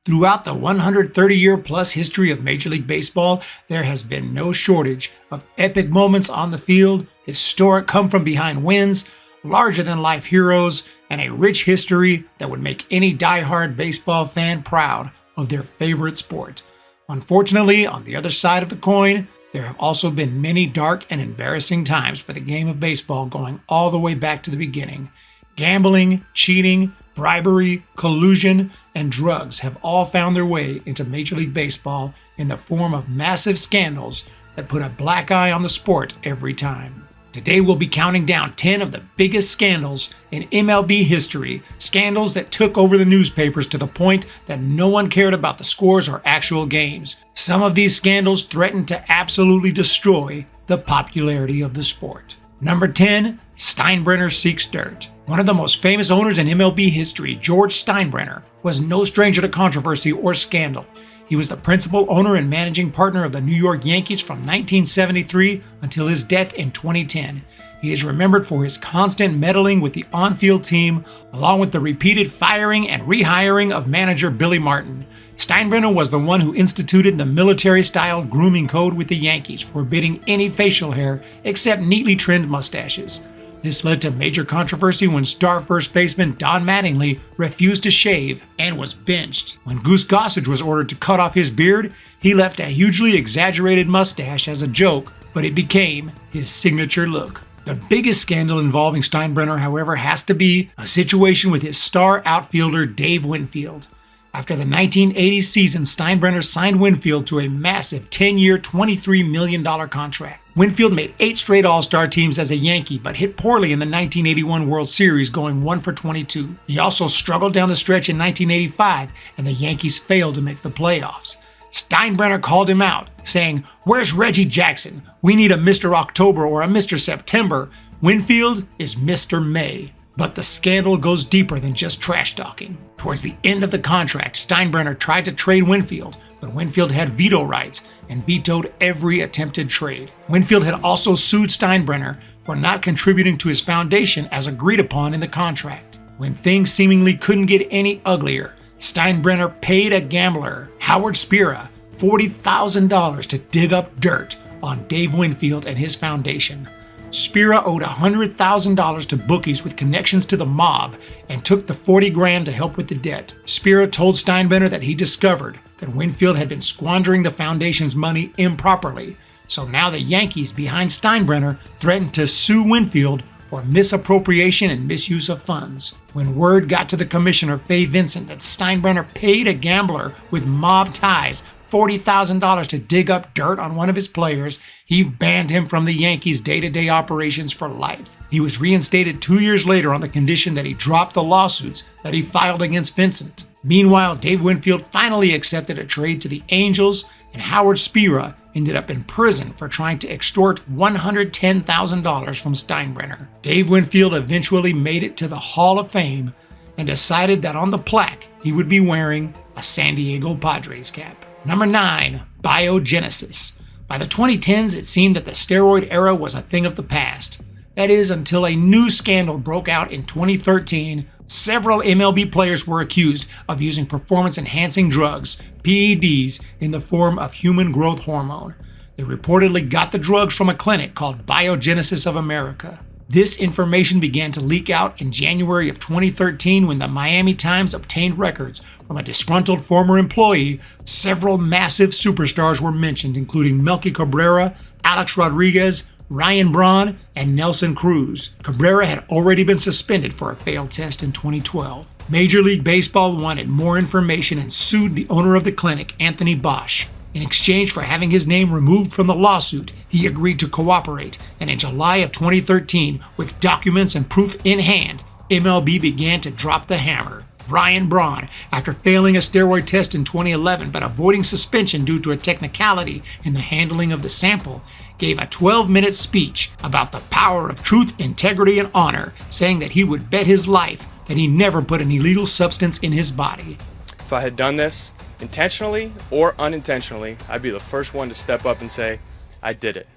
Throughout the 130-year-plus history of Major League Baseball, there has been no shortage of epic moments on the field, historic come-from-behind wins, larger-than-life heroes, and a rich history that would make any die-hard baseball fan proud of their favorite sport. Unfortunately, on the other side of the coin, there have also been many dark and embarrassing times for the game of baseball going all the way back to the beginning. Gambling, cheating, bribery, collusion, and drugs have all found their way into Major League Baseball in the form of massive scandals that put a black eye on the sport every time. Today we'll be counting down 10 of the biggest scandals in MLB history, scandals that took over the newspapers to the point that no one cared about the scores or actual games. Some of these scandals threatened to absolutely destroy the popularity of the sport. Number 10, Steinbrenner seeks dirt. One of the most famous owners in MLB history, George Steinbrenner, was no stranger to controversy or scandal. He was the principal owner and managing partner of the New York Yankees from 1973 until his death in 2010. He is remembered for his constant meddling with the on-field team, along with the repeated firing and rehiring of manager Billy Martin. Steinbrenner was the one who instituted the military-style grooming code with the Yankees, forbidding any facial hair except neatly trimmed mustaches. This led to major controversy when star first baseman Don Mattingly refused to shave and was benched. When Goose Gossage was ordered to cut off his beard, he left a hugely exaggerated mustache as a joke, but it became his signature look. The biggest scandal involving Steinbrenner, however, has to be a situation with his star outfielder Dave Winfield. After the 1980 season, Steinbrenner signed Winfield to a massive 10-year, $23 million contract. Winfield made 8 straight All-Star teams as a Yankee, but hit poorly in the 1981 World Series, going 1 for 22. He also struggled down the stretch in 1985, and the Yankees failed to make the playoffs. Steinbrenner called him out, saying, "Where's Reggie Jackson? We need a Mr. October or a Mr. September. Winfield is Mr. May." But the scandal goes deeper than just trash talking. Towards the end of the contract, Steinbrenner tried to trade Winfield, but Winfield had veto rights and vetoed every attempted trade. Winfield had also sued Steinbrenner for not contributing to his foundation as agreed upon in the contract. When things seemingly couldn't get any uglier, Steinbrenner paid a gambler, Howard Spira, $40,000 to dig up dirt on Dave Winfield and his foundation. Spira owed $100,000 to bookies with connections to the mob and took the $40,000 to help with the debt. Spira told Steinbrenner that he discovered that Winfield had been squandering the foundation's money improperly, so now the Yankees behind Steinbrenner threatened to sue Winfield for misappropriation and misuse of funds. When word got to the commissioner, Fay Vincent, that Steinbrenner paid a gambler with mob ties $40,000 to dig up dirt on one of his players, he banned him from the Yankees' day-to-day operations for life. He was reinstated 2 years later on the condition that he dropped the lawsuits that he filed against Vincent. Meanwhile, Dave Winfield finally accepted a trade to the Angels, and Howard Spira ended up in prison for trying to extort $110,000 from Steinbrenner. Dave Winfield eventually made it to the Hall of Fame and decided that on the plaque he would be wearing a San Diego Padres cap. Number 9, Biogenesis. By the 2010s, it seemed that the steroid era was a thing of the past. That is, until a new scandal broke out in 2013. Several MLB players were accused of using performance-enhancing drugs, PEDs, in the form of human growth hormone. They reportedly got the drugs from a clinic called Biogenesis of America. This information began to leak out in January of 2013 when the Miami Times obtained records from a disgruntled former employee. Several massive superstars were mentioned, including Melky Cabrera, Alex Rodriguez, Ryan Braun, and Nelson Cruz. Cabrera had already been suspended for a failed test in 2012. Major League Baseball wanted more information and sued the owner of the clinic, Anthony Bosch. In exchange for having his name removed from the lawsuit, he agreed to cooperate, and in July of 2013, with documents and proof in hand, MLB began to drop the hammer. Ryan Braun, after failing a steroid test in 2011 but avoiding suspension due to a technicality in the handling of the sample, gave a 12-minute speech about the power of truth, integrity, and honor, saying that he would bet his life that he never put an illegal substance in his body. If I had done this, intentionally or unintentionally, I'd be the first one to step up and say, I did it.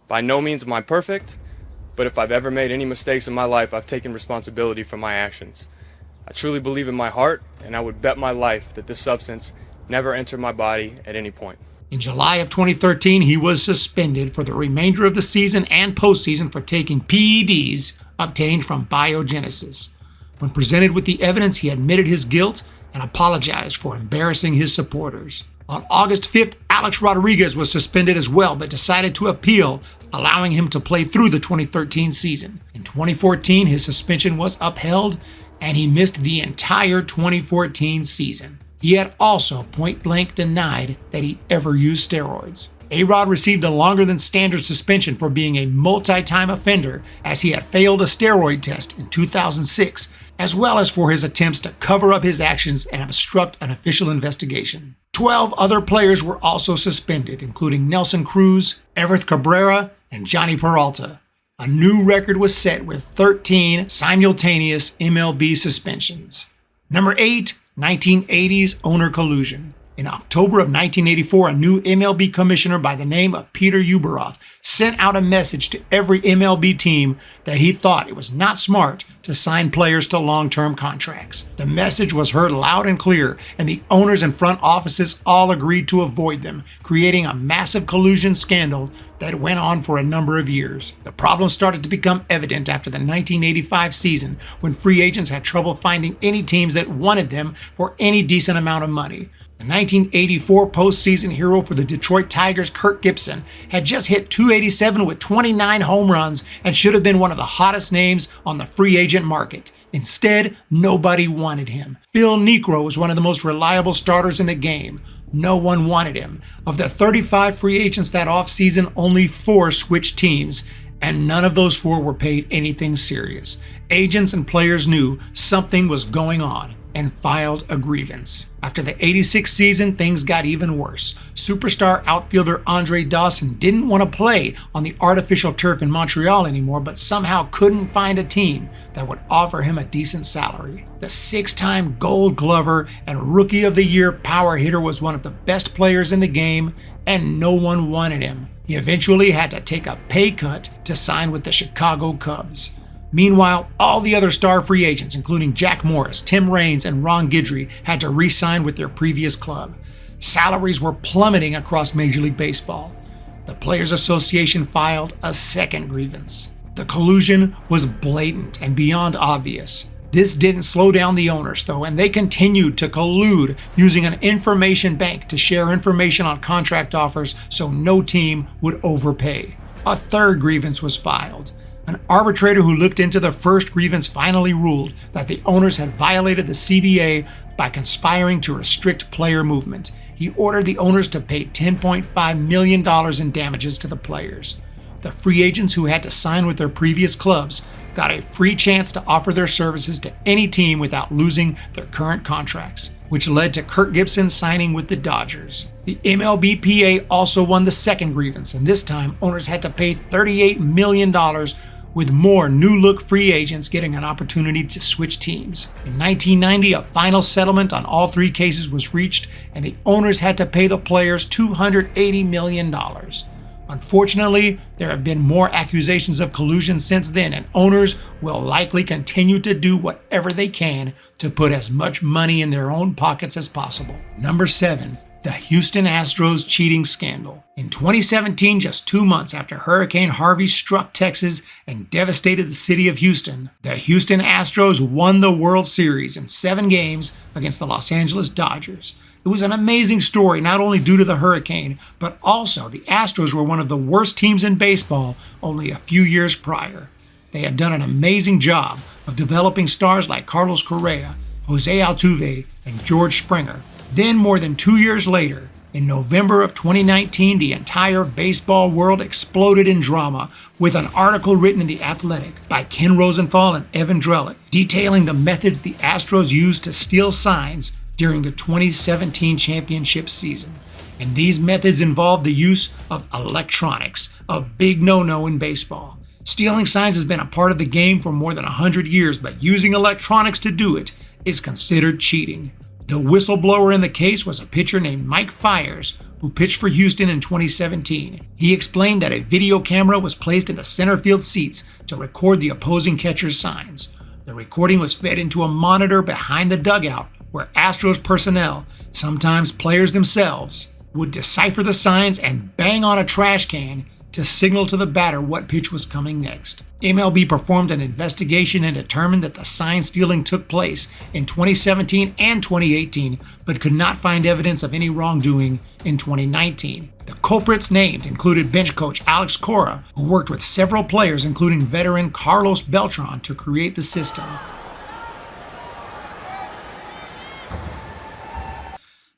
By no means am I perfect, but if I've ever made any mistakes in my life, I've taken responsibility for my actions. I truly believe in my heart, and I would bet my life that this substance never entered my body at any point. In July of 2013, he was suspended for the remainder of the season and postseason for taking PEDs obtained from Biogenesis. When presented with the evidence, he admitted his guilt and apologized for embarrassing his supporters. On August 5th, Alex Rodriguez was suspended as well, but decided to appeal, allowing him to play through the 2013 season. In 2014, his suspension was upheld, and he missed the entire 2014 season. He had also point-blank denied that he ever used steroids. A-Rod received a longer than standard suspension for being a multi-time offender, as he had failed a steroid test in 2006, as well as for his attempts to cover up his actions and obstruct an official investigation. 12 other players were also suspended, including Nelson Cruz, Everth Cabrera, and Johnny Peralta. A new record was set with 13 simultaneous MLB suspensions. Number 8, 1980s owner collusion. In October of 1984, a new MLB commissioner by the name of Peter Ueberroth sent out a message to every MLB team that he thought it was not smart to sign players to long-term contracts. The message was heard loud and clear, and the owners and front offices all agreed to avoid them, creating a massive collusion scandal that went on for a number of years. The problem started to become evident after the 1985 season, when free agents had trouble finding any teams that wanted them for any decent amount of money. The 1984 postseason hero for the Detroit Tigers, Kirk Gibson, had just hit .287 with 29 home runs and should have been one of the hottest names on the free agent market. Instead, nobody wanted him. Phil Niekro was one of the most reliable starters in the game. No one wanted him. Of the 35 free agents that offseason, only 4 switched teams, and none of those 4 were paid anything serious. Agents and players knew something was going on and filed a grievance. After the 86 season, things got even worse. Superstar outfielder Andre Dawson didn't want to play on the artificial turf in Montreal anymore, but somehow couldn't find a team that would offer him a decent salary. The 6-time Gold Glover and Rookie of the Year power hitter was one of the best players in the game, and no one wanted him. He eventually had to take a pay cut to sign with the Chicago Cubs. Meanwhile, all the other star free agents, including Jack Morris, Tim Raines, and Ron Guidry, had to re-sign with their previous club. Salaries were plummeting across Major League Baseball. The Players Association filed a second grievance. The collusion was blatant and beyond obvious. This didn't slow down the owners, though, and they continued to collude using an information bank to share information on contract offers so no team would overpay. A third grievance was filed. An arbitrator who looked into the first grievance finally ruled that the owners had violated the CBA by conspiring to restrict player movement. He ordered the owners to pay $10.5 million in damages to the players. The free agents who had to sign with their previous clubs got a free chance to offer their services to any team without losing their current contracts, which led to Kirk Gibson signing with the Dodgers. The MLBPA also won the second grievance, and this time owners had to pay $38 million, with more new-look free agents getting an opportunity to switch teams. In 1990, a final settlement on all 3 cases was reached, and the owners had to pay the players $280 million. Unfortunately, there have been more accusations of collusion since then, and owners will likely continue to do whatever they can to put as much money in their own pockets as possible. Number 7. The Houston Astros cheating scandal. In 2017, just 2 months after Hurricane Harvey struck Texas and devastated the city of Houston, the Houston Astros won the World Series in 7 games against the Los Angeles Dodgers. It was an amazing story, not only due to the hurricane, but also the Astros were one of the worst teams in baseball only a few years prior. They had done an amazing job of developing stars like Carlos Correa, Jose Altuve, and George Springer. Then, more than 2 years later, in November of 2019, the entire baseball world exploded in drama with an article written in The Athletic by Ken Rosenthal and Evan Drellick, detailing the methods the Astros used to steal signs during the 2017 championship season. And these methods involved the use of electronics, a big no-no in baseball. Stealing signs has been a part of the game for more than 100 years, but using electronics to do it is considered cheating. The whistleblower in the case was a pitcher named Mike Fiers, who pitched for Houston in 2017. He explained that a video camera was placed in the center field seats to record the opposing catcher's signs. The recording was fed into a monitor behind the dugout where Astros personnel, sometimes players themselves, would decipher the signs and bang on a trash can to signal to the batter what pitch was coming next. MLB performed an investigation and determined that the sign stealing took place in 2017 and 2018, but could not find evidence of any wrongdoing in 2019. The culprits named included bench coach Alex Cora, who worked with several players including veteran Carlos Beltran to create the system.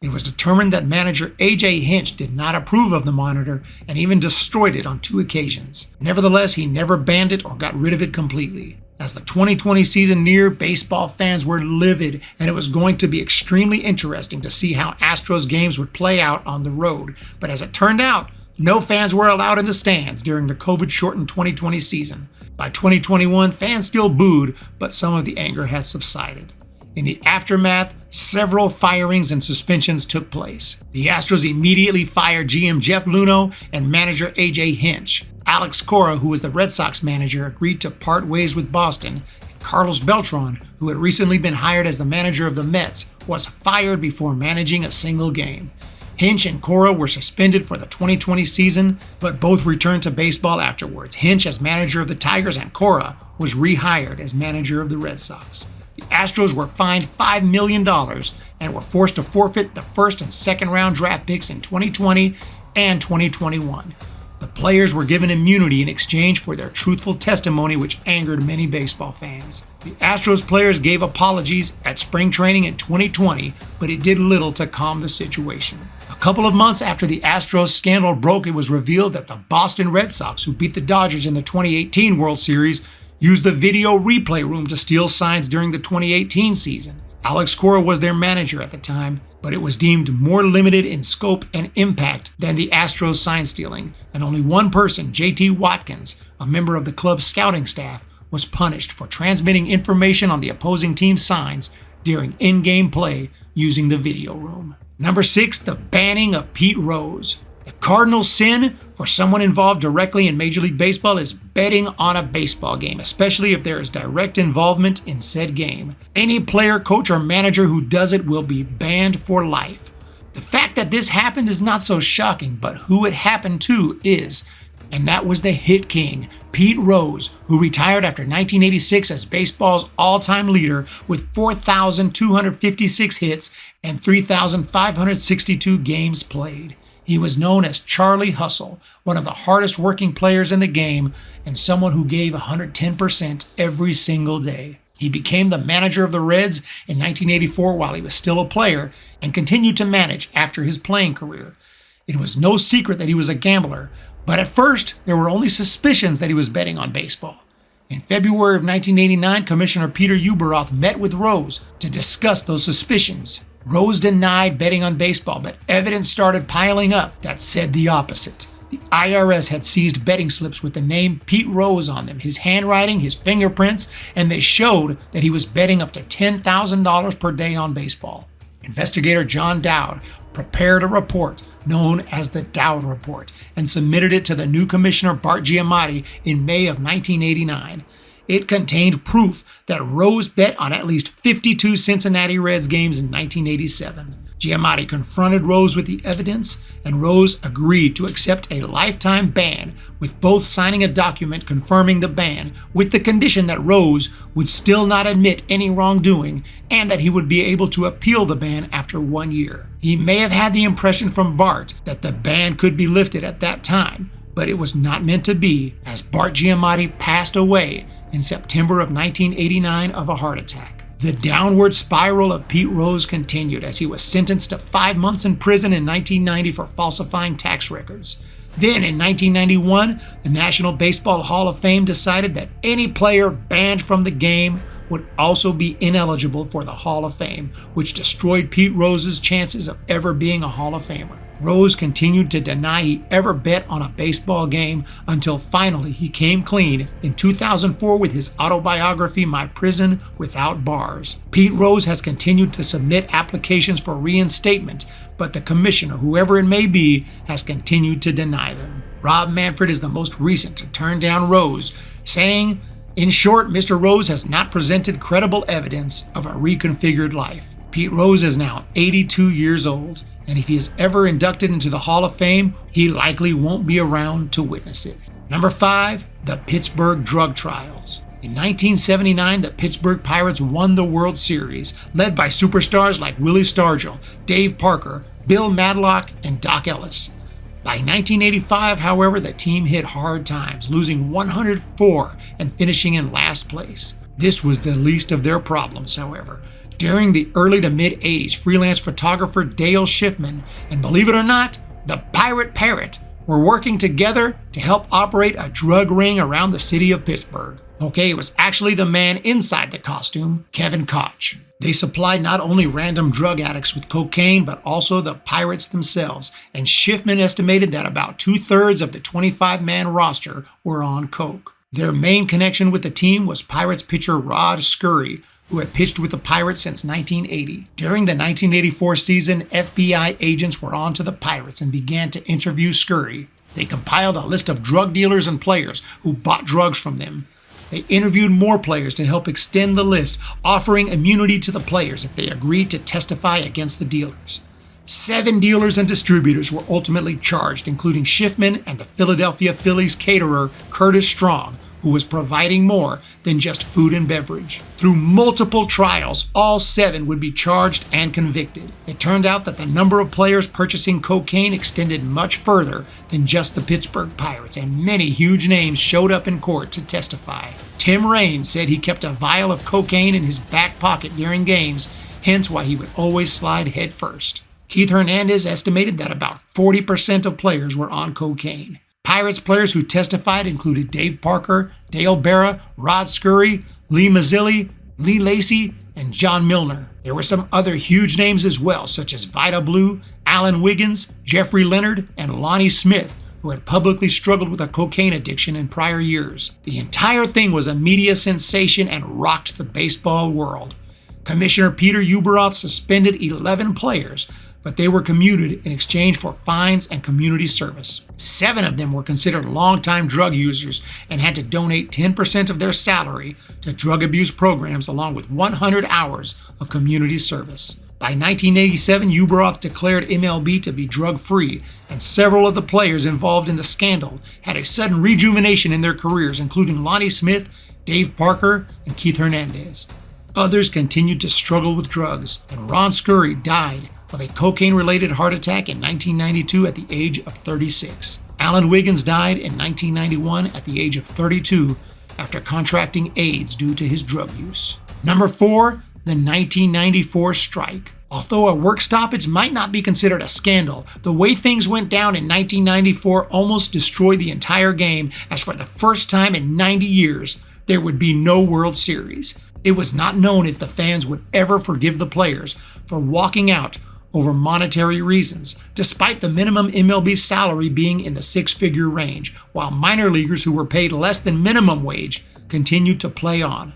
It was determined that manager A.J. Hinch did not approve of the monitor and even destroyed it on 2 occasions. Nevertheless, he never banned it or got rid of it completely. As the 2020 season neared, baseball fans were livid, and it was going to be extremely interesting to see how Astros games would play out on the road. But as it turned out, no fans were allowed in the stands during the COVID-shortened 2020 season. By 2021, fans still booed, but some of the anger had subsided. In the aftermath, several firings and suspensions took place. The Astros immediately fired GM Jeff Luhnow and manager A.J. Hinch. Alex Cora, who was the Red Sox manager, agreed to part ways with Boston. Carlos Beltran, who had recently been hired as the manager of the Mets, was fired before managing a single game. Hinch and Cora were suspended for the 2020 season, but both returned to baseball afterwards. Hinch as manager of the Tigers and Cora was rehired as manager of the Red Sox. The Astros were fined $5 million and were forced to forfeit the first and second round draft picks in 2020 and 2021. The players were given immunity in exchange for their truthful testimony, which angered many baseball fans. The Astros players gave apologies at spring training in 2020, but it did little to calm the situation. A couple of months after the Astros scandal broke, it was revealed that the Boston Red Sox, who beat the Dodgers in the 2018 World Series, used the video replay room to steal signs during the 2018 season. Alex Cora was their manager at the time, but it was deemed more limited in scope and impact than the Astros sign stealing, and only one person, J.T. Watkins, a member of the club's scouting staff, was punished for transmitting information on the opposing team's signs during in-game play using the video room. Number 6, the banning of Pete Rose. The cardinal sin for someone involved directly in Major League Baseball is betting on a baseball game, especially if there is direct involvement in said game. Any player, coach, or manager who does it will be banned for life. The fact that this happened is not so shocking, but who it happened to is. And that was the hit king, Pete Rose, who retired after 1986 as baseball's all-time leader with 4,256 hits and 3,562 games played. He was known as Charlie Hustle, one of the hardest working players in the game and someone who gave 110% every single day. He became the manager of the Reds in 1984 while he was still a player and continued to manage after his playing career. It was no secret that he was a gambler, but at first there were only suspicions that he was betting on baseball. In February of 1989, Commissioner Peter Ueberroth met with Rose to discuss those suspicions. Rose denied betting on baseball, but evidence started piling up that said the opposite. The IRS had seized betting slips with the name Pete Rose on them, his handwriting, his fingerprints, and they showed that he was betting up to $10,000 per day on baseball. Investigator John Dowd prepared a report known as the Dowd Report and submitted it to the new commissioner Bart Giamatti in May of 1989. It contained proof that Rose bet on at least 52 Cincinnati Reds games in 1987. Giamatti confronted Rose with the evidence, and Rose agreed to accept a lifetime ban, with both signing a document confirming the ban, with the condition that Rose would still not admit any wrongdoing, and that he would be able to appeal the ban after 1 year. He may have had the impression from Bart that the ban could be lifted at that time, but it was not meant to be, as Bart Giamatti passed away in September of 1989 of a heart attack. The downward spiral of Pete Rose continued as he was sentenced to 5 months in prison in 1990 for falsifying tax records. Then in 1991, the National Baseball Hall of Fame decided that any player banned from the game would also be ineligible for the Hall of Fame, which destroyed Pete Rose's chances of ever being a Hall of Famer. Rose continued to deny he ever bet on a baseball game until finally he came clean in 2004 with his autobiography, My Prison Without Bars. Pete Rose has continued to submit applications for reinstatement, but the commissioner, whoever it may be, has continued to deny them. Rob Manfred is the most recent to turn down Rose, saying, In short, Mr. Rose has not presented credible evidence of a reconfigured life. Pete Rose is now 82 years old, and if he is ever inducted into the Hall of Fame, he likely won't be around to witness it. Number 5, the Pittsburgh drug trials. In 1979, the Pittsburgh Pirates won the World Series, led by superstars like Willie Stargell, Dave Parker, Bill Madlock, and Doc Ellis. By 1985, however, the team hit hard times, losing 104 and finishing in last place. This was the least of their problems, however. During the early to mid-80s, freelance photographer Dale Schiffman and, believe it or not, the Pirate Parrot were working together to help operate a drug ring around the city of Pittsburgh. Okay, it was actually the man inside the costume, Kevin Koch. They supplied not only random drug addicts with cocaine, but also the Pirates themselves, and Schiffman estimated that about 2/3 of the 25-man roster were on coke. Their main connection with the team was Pirates pitcher Rod Scurry, who had pitched with the Pirates since 1980. During the 1984 season, FBI agents were on to the Pirates and began to interview Scurry. They compiled a list of drug dealers and players who bought drugs from them. They interviewed more players to help extend the list, offering immunity to the players if they agreed to testify against the dealers. 7 dealers and distributors were ultimately charged, including Schiffman and the Philadelphia Phillies caterer Curtis Strong, who was providing more than just food and beverage. Through multiple trials, all 7 would be charged and convicted. It turned out that the number of players purchasing cocaine extended much further than just the Pittsburgh Pirates, and many huge names showed up in court to testify. Tim Raines said he kept a vial of cocaine in his back pocket during games, hence why he would always slide head first. Keith Hernandez estimated that about 40% of players were on cocaine. Pirates players who testified included Dave Parker, Dale Berra, Rod Scurry, Lee Mazzilli, Lee Lacy, and John Milner. There were some other huge names as well, such as Vida Blue, Alan Wiggins, Jeffrey Leonard, and Lonnie Smith, who had publicly struggled with a cocaine addiction in prior years. The entire thing was a media sensation and rocked the baseball world. Commissioner Peter Ueberroth suspended 11 players, but they were commuted in exchange for fines and community service. 7 of them were considered longtime drug users and had to donate 10% of their salary to drug abuse programs along with 100 hours of community service. By 1987, Ueberroth declared MLB to be drug-free, and several of the players involved in the scandal had a sudden rejuvenation in their careers, including Lonnie Smith, Dave Parker, and Keith Hernandez. Others continued to struggle with drugs, and Ron Scurry died of a cocaine-related heart attack in 1992 at the age of 36. Alan Wiggins died in 1991 at the age of 32 after contracting AIDS due to his drug use. Number 4, the 1994 strike. Although a work stoppage might not be considered a scandal, the way things went down in 1994 almost destroyed the entire game, as for the first time in 90 years, there would be no World Series. It was not known if the fans would ever forgive the players for walking out over monetary reasons, despite the minimum MLB salary being in the 6-figure range, while minor leaguers who were paid less than minimum wage continued to play on.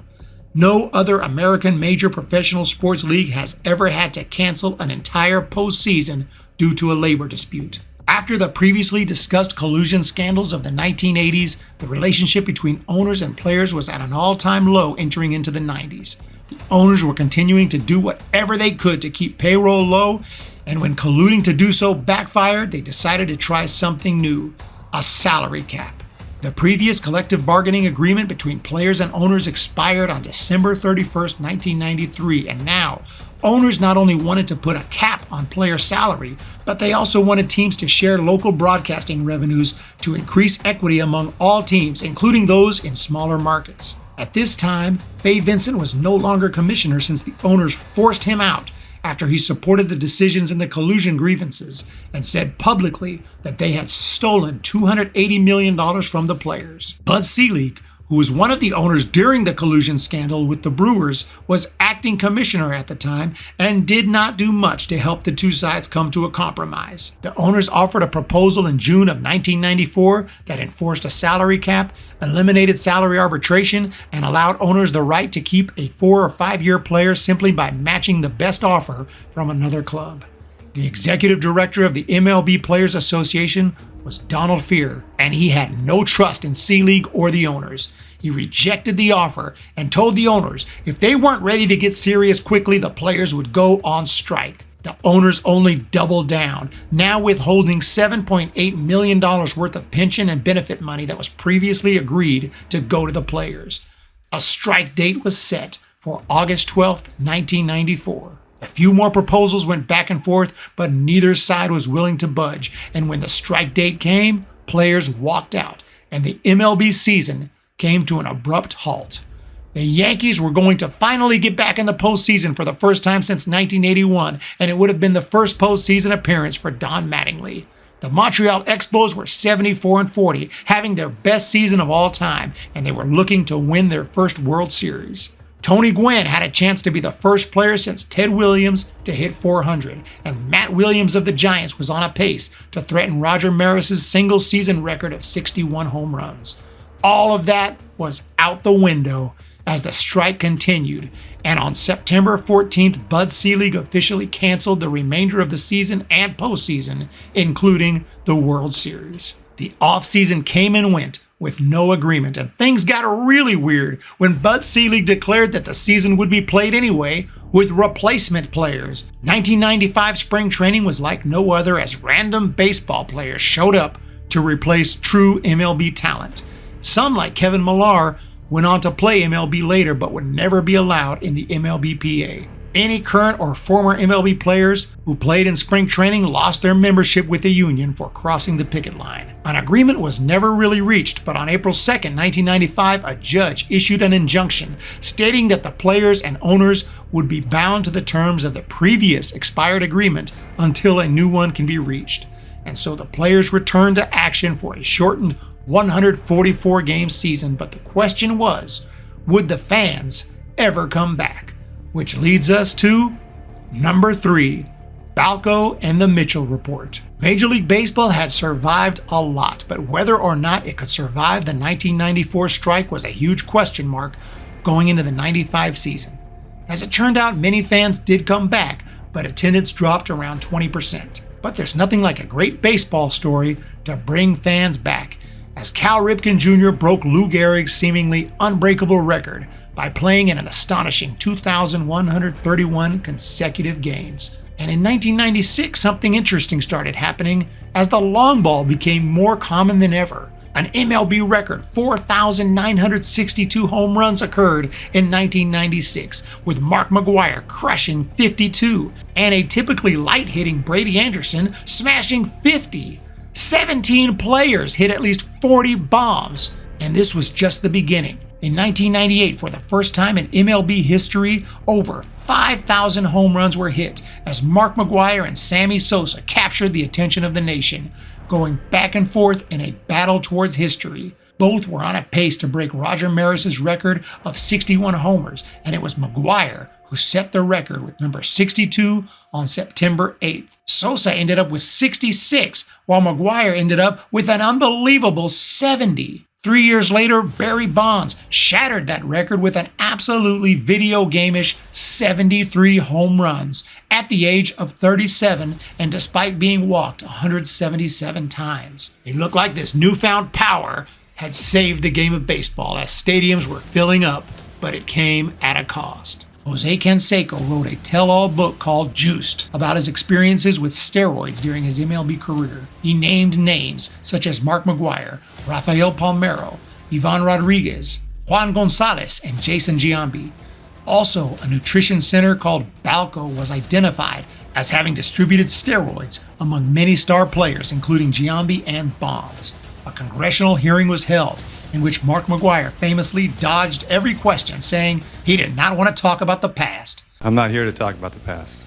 No other American major professional sports league has ever had to cancel an entire postseason due to a labor dispute. After the previously discussed collusion scandals of the 1980s, the relationship between owners and players was at an all-time low entering into the 90s. The owners were continuing to do whatever they could to keep payroll low, and when colluding to do so backfired, they decided to try something new, a salary cap. The previous collective bargaining agreement between players and owners expired on December 31st, 1993, and now owners not only wanted to put a cap on player salary, but they also wanted teams to share local broadcasting revenues to increase equity among all teams, including those in smaller markets. At this time, Fay Vincent was no longer commissioner since the owners forced him out after he supported the decisions in the collusion grievances and said publicly that they had stolen $280 million from the players. Bud Selig, who was one of the owners during the collusion scandal with the Brewers, was acting commissioner at the time and did not do much to help the two sides come to a compromise. The owners offered a proposal in June of 1994 that enforced a salary cap, eliminated salary arbitration, and allowed owners the right to keep a 4 or 5 year player simply by matching the best offer from another club. The executive director of the MLB Players Association was Donald Fear, and he had no trust in Selig or the owners. He rejected the offer and told the owners if they weren't ready to get serious quickly, the players would go on strike. The owners only doubled down, now withholding $7.8 million worth of pension and benefit money that was previously agreed to go to the players. A strike date was set for August 12, 1994. A few more proposals went back and forth, but neither side was willing to budge. And when the strike date came, players walked out, and the MLB season came to an abrupt halt. The Yankees were going to finally get back in the postseason for the first time since 1981, and it would have been the first postseason appearance for Don Mattingly. The Montreal Expos were 74-40, having their best season of all time, and they were looking to win their first World Series. Tony Gwynn had a chance to be the first player since Ted Williams to hit 400, and Matt Williams of the Giants was on a pace to threaten Roger Maris's single-season record of 61 home runs. All of that was out the window as the strike continued, and on September 14th, Bud Selig officially canceled the remainder of the season and postseason, including the World Series. The offseason came and went with no agreement, and things got really weird when Bud Selig declared that the season would be played anyway with replacement players. 1995 spring training was like no other as random baseball players showed up to replace true MLB talent. Some, like Kevin Millar, went on to play MLB later but would never be allowed in the MLBPA. Any current or former MLB players who played in spring training lost their membership with the union for crossing the picket line. An agreement was never really reached, but on April 2, 1995, a judge issued an injunction stating that the players and owners would be bound to the terms of the previous expired agreement until a new one can be reached. And so the players returned to action for a shortened 144-game season, but the question was, would the fans ever come back? Which leads us to number 3, Balco and the Mitchell Report. Major League Baseball had survived a lot, but whether or not it could survive the 1994 strike was a huge question mark going into the 95 season. As it turned out, many fans did come back, but attendance dropped around 20%. But there's nothing like a great baseball story to bring fans back, as Cal Ripken Jr. broke Lou Gehrig's seemingly unbreakable record by playing in an astonishing 2,131 consecutive games. And in 1996, something interesting started happening as the long ball became more common than ever. An MLB record 4,962 home runs occurred in 1996, with Mark McGwire crushing 52, and a typically light-hitting Brady Anderson smashing 50. 17 players hit at least 40 bombs, and this was just the beginning. In 1998, for the first time in MLB history, over 5,000 home runs were hit as Mark McGwire and Sammy Sosa captured the attention of the nation, going back and forth in a battle towards history. Both were on a pace to break Roger Maris's record of 61 homers, and it was McGwire who set the record with number 62 on September 8th. Sosa ended up with 66, while McGwire ended up with an unbelievable 70. 3 years later, Barry Bonds shattered that record with an absolutely video game-ish 73 home runs at the age of 37, and despite being walked 177 times. It looked like this newfound power had saved the game of baseball as stadiums were filling up, but it came at a cost. Jose Canseco wrote a tell-all book called Juiced about his experiences with steroids during his MLB career. He named names such as Mark McGwire, Rafael Palmeiro, Ivan Rodriguez, Juan Gonzalez, and Jason Giambi. Also, a nutrition center called Balco was identified as having distributed steroids among many star players, including Giambi and Bonds. A congressional hearing was held, in which Mark McGwire famously dodged every question, saying he did not want to talk about the past. I'm not here to talk about the past.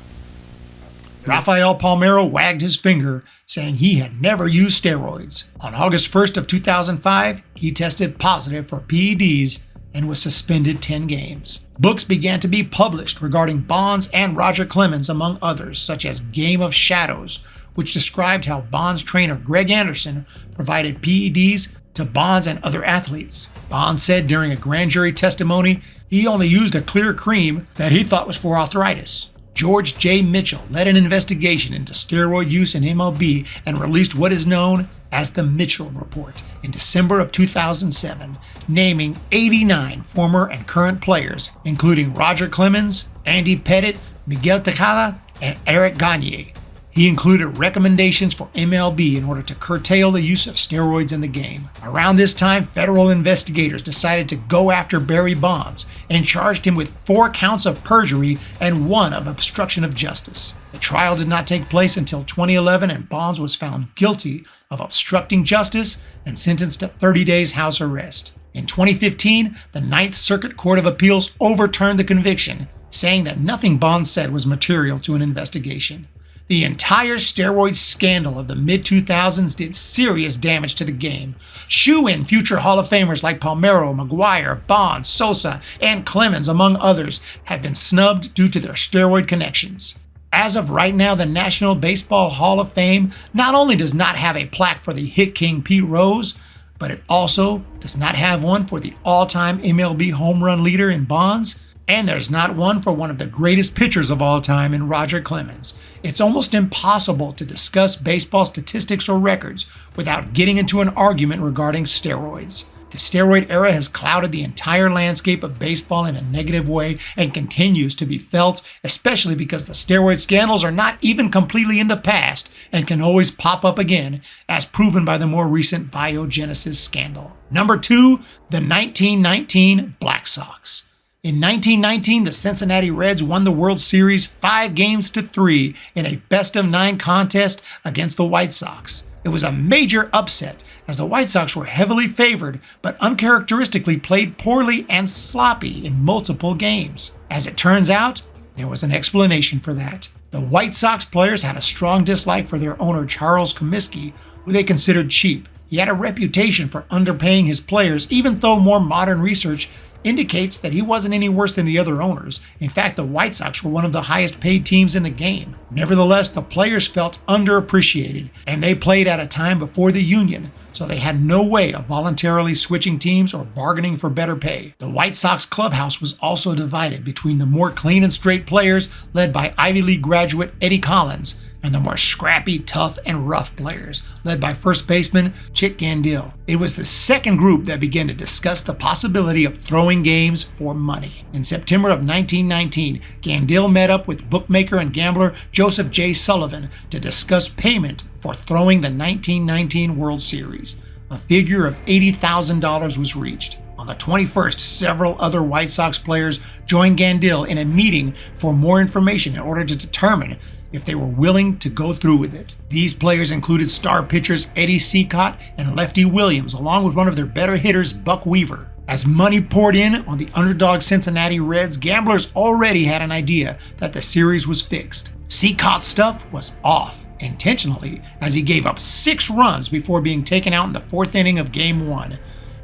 Rafael Palmeiro wagged his finger, saying he had never used steroids. On August 1st of 2005, he tested positive for PEDs and was suspended 10 games. Books began to be published regarding Bonds and Roger Clemens, among others, such as Game of Shadows, which described how Bonds trainer Greg Anderson provided PEDs to Bonds and other athletes. Bonds said during a grand jury testimony he only used a clear cream that he thought was for arthritis. George J. Mitchell led an investigation into steroid use in MLB and released what is known as the Mitchell Report in December of 2007, naming 89 former and current players, including Roger Clemens, Andy Pettitte, Miguel Tejada, and Eric Gagne. He included recommendations for MLB in order to curtail the use of steroids in the game. Around this time, federal investigators decided to go after Barry Bonds and charged him with 4 counts of perjury and 1 of obstruction of justice. The trial did not take place until 2011, and Bonds was found guilty of obstructing justice and sentenced to 30 days house arrest. In 2015, the Ninth Circuit Court of Appeals overturned the conviction, saying that nothing Bonds said was material to an investigation. The entire steroid scandal of the mid-2000s did serious damage to the game. Shoe-in future Hall of Famers like Palmeiro, McGuire, Bonds, Sosa, and Clemens, among others, have been snubbed due to their steroid connections. As of right now, the National Baseball Hall of Fame not only does not have a plaque for the hit king Pete Rose, but it also does not have one for the all-time MLB home run leader in Bonds, and there's not one for one of the greatest pitchers of all time in Roger Clemens. It's almost impossible to discuss baseball statistics or records without getting into an argument regarding steroids. The steroid era has clouded the entire landscape of baseball in a negative way and continues to be felt, especially because the steroid scandals are not even completely in the past and can always pop up again, as proven by the more recent Biogenesis scandal. Number 2, the 1919 Black Sox. In 1919, the Cincinnati Reds won the World Series 5-3 in a best-of-9 contest against the White Sox. It was a major upset, as the White Sox were heavily favored, but uncharacteristically played poorly and sloppy in multiple games. As it turns out, there was an explanation for that. The White Sox players had a strong dislike for their owner Charles Comiskey, who they considered cheap. He had a reputation for underpaying his players, even though more modern research indicates that he wasn't any worse than the other owners. In fact, the White Sox were one of the highest paid teams in the game. Nevertheless, the players felt underappreciated, and they played at a time before the union, so they had no way of voluntarily switching teams or bargaining for better pay. The White Sox clubhouse was also divided between the more clean and straight players led by Ivy League graduate Eddie Collins, and the more scrappy, tough, and rough players, led by first baseman Chick Gandil. It was the second group that began to discuss the possibility of throwing games for money. In September of 1919, Gandil met up with bookmaker and gambler Joseph J. Sullivan to discuss payment for throwing the 1919 World Series. A figure of $80,000 was reached. On the 21st, several other White Sox players joined Gandil in a meeting for more information in order to determine if they were willing to go through with it. These players included star pitchers Eddie Seacott and Lefty Williams, along with one of their better hitters, Buck Weaver. As money poured in on the underdog Cincinnati Reds, gamblers already had an idea that the series was fixed. Seacott's stuff was off, intentionally, as he gave up 6 runs before being taken out in the 4th inning of Game 1.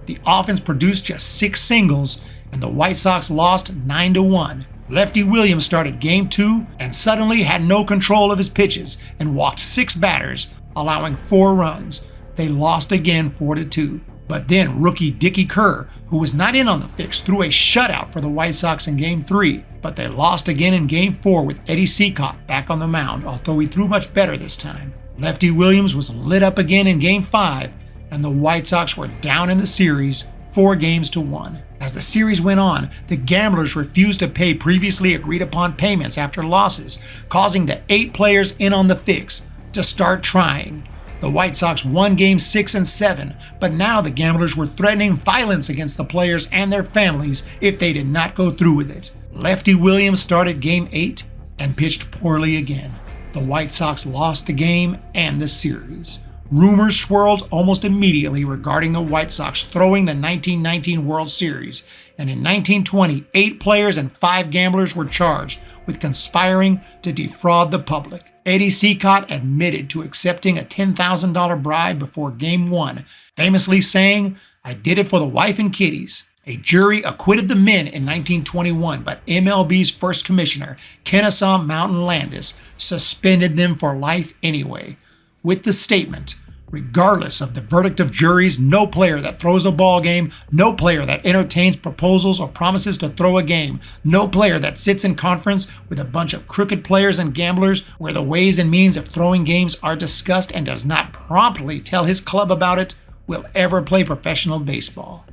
The offense produced just 6 singles, and the White Sox lost 9-1. Lefty Williams started Game 2 and suddenly had no control of his pitches and walked 6 batters, allowing 4 runs. They lost again 4-2. But then rookie Dickie Kerr, who was not in on the fix, threw a shutout for the White Sox in Game 3. But they lost again in Game 4 with Eddie Seacott back on the mound, although he threw much better this time. Lefty Williams was lit up again in Game 5, and the White Sox were down in the series 4-1. As the series went on, the gamblers refused to pay previously agreed upon payments after losses, causing the 8 players in on the fix to start trying. The White Sox won Games 6 and 7, but now the gamblers were threatening violence against the players and their families if they did not go through with it. Lefty Williams started Game 8 and pitched poorly again. The White Sox lost the game and the series. Rumors swirled almost immediately regarding the White Sox throwing the 1919 World Series, and in 1920, 8 players and 5 gamblers were charged with conspiring to defraud the public. Eddie Seacott admitted to accepting a $10,000 bribe before Game 1, famously saying, "I did it for the wife and kiddies." A jury acquitted the men in 1921, but MLB's first commissioner, Kennesaw Mountain Landis, suspended them for life anyway, with the statement, Regardless of the verdict of juries, no player that throws a ball game, no player that entertains proposals or promises to throw a game, no player that sits in conference with a bunch of crooked players and gamblers where the ways and means of throwing games are discussed and does not promptly tell his club about it will ever play professional baseball.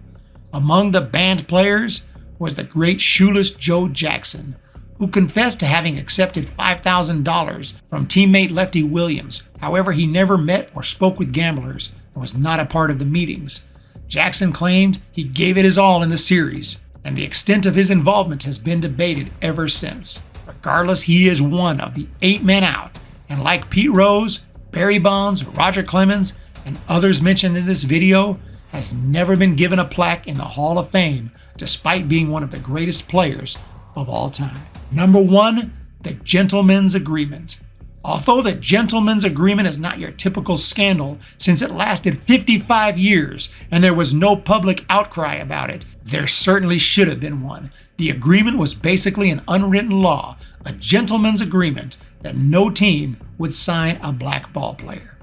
Among the banned players was the great shoeless Joe Jackson, who confessed to having accepted $5,000 from teammate Lefty Williams. However, he never met or spoke with gamblers and was not a part of the meetings. Jackson claimed he gave it his all in the series, and the extent of his involvement has been debated ever since. Regardless, he is one of the 8 men out, and like Pete Rose, Barry Bonds, Roger Clemens, and others mentioned in this video, has never been given a plaque in the Hall of Fame, despite being one of the greatest players of all time. Number 1, the Gentleman's Agreement. Although the Gentleman's Agreement is not your typical scandal, since it lasted 55 years and there was no public outcry about it, there certainly should have been one. The agreement was basically an unwritten law, a gentleman's agreement that no team would sign a black ball player.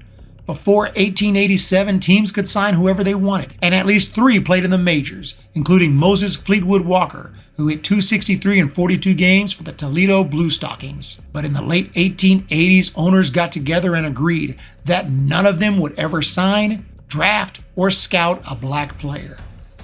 Before 1887, teams could sign whoever they wanted, and at least 3 played in the majors, including Moses Fleetwood Walker, who hit .263 in 42 games for the Toledo Blue Stockings. But in the late 1880s, owners got together and agreed that none of them would ever sign, draft, or scout a black player.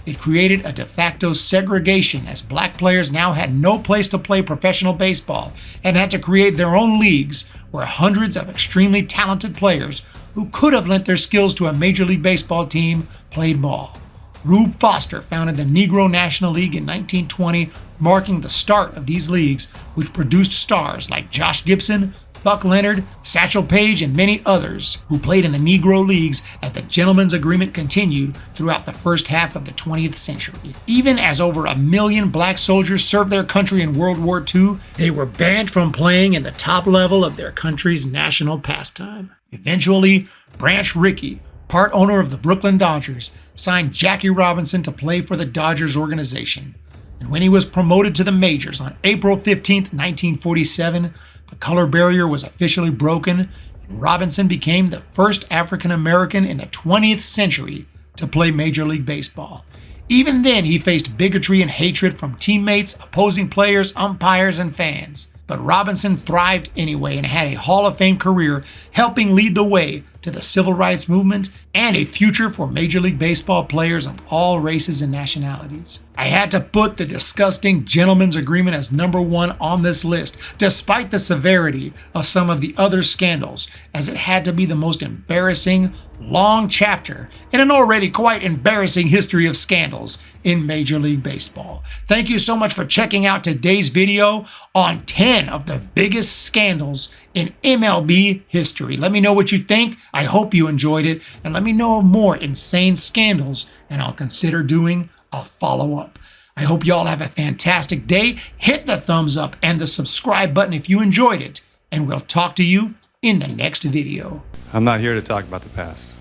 It created a de facto segregation, as black players now had no place to play professional baseball and had to create their own leagues where hundreds of extremely talented players who could have lent their skills to a Major League Baseball team played ball. Rube Foster founded the Negro National League in 1920, marking the start of these leagues, which produced stars like Josh Gibson, Buck Leonard, Satchel Paige, and many others who played in the Negro Leagues as the Gentleman's Agreement continued throughout the first half of the 20th century. Even as over 1 million black soldiers served their country in World War II, they were banned from playing in the top level of their country's national pastime. Eventually, Branch Rickey, part owner of the Brooklyn Dodgers, signed Jackie Robinson to play for the Dodgers organization. And when he was promoted to the majors on April 15, 1947, the color barrier was officially broken, and Robinson became the first African American in the 20th century to play Major League Baseball. Even then, he faced bigotry and hatred from teammates, opposing players, umpires, and fans. But Robinson thrived anyway and had a Hall of Fame career, helping lead the way to the civil rights movement and a future for Major League Baseball players of all races and nationalities. I had to put the disgusting Gentleman's Agreement as number 1 on this list, despite the severity of some of the other scandals, as it had to be the most embarrassing, long chapter in an already quite embarrassing history of scandals in Major League Baseball. Thank you so much for checking out today's video on 10 of the biggest scandals in MLB history. Let me know what you think. I hope you enjoyed it, and let me know of more insane scandals, and I'll consider doing a follow-up. I hope y'all have a fantastic day. Hit the thumbs up and the subscribe button if you enjoyed it, and we'll talk to you in the next video. I'm not here to talk about the past.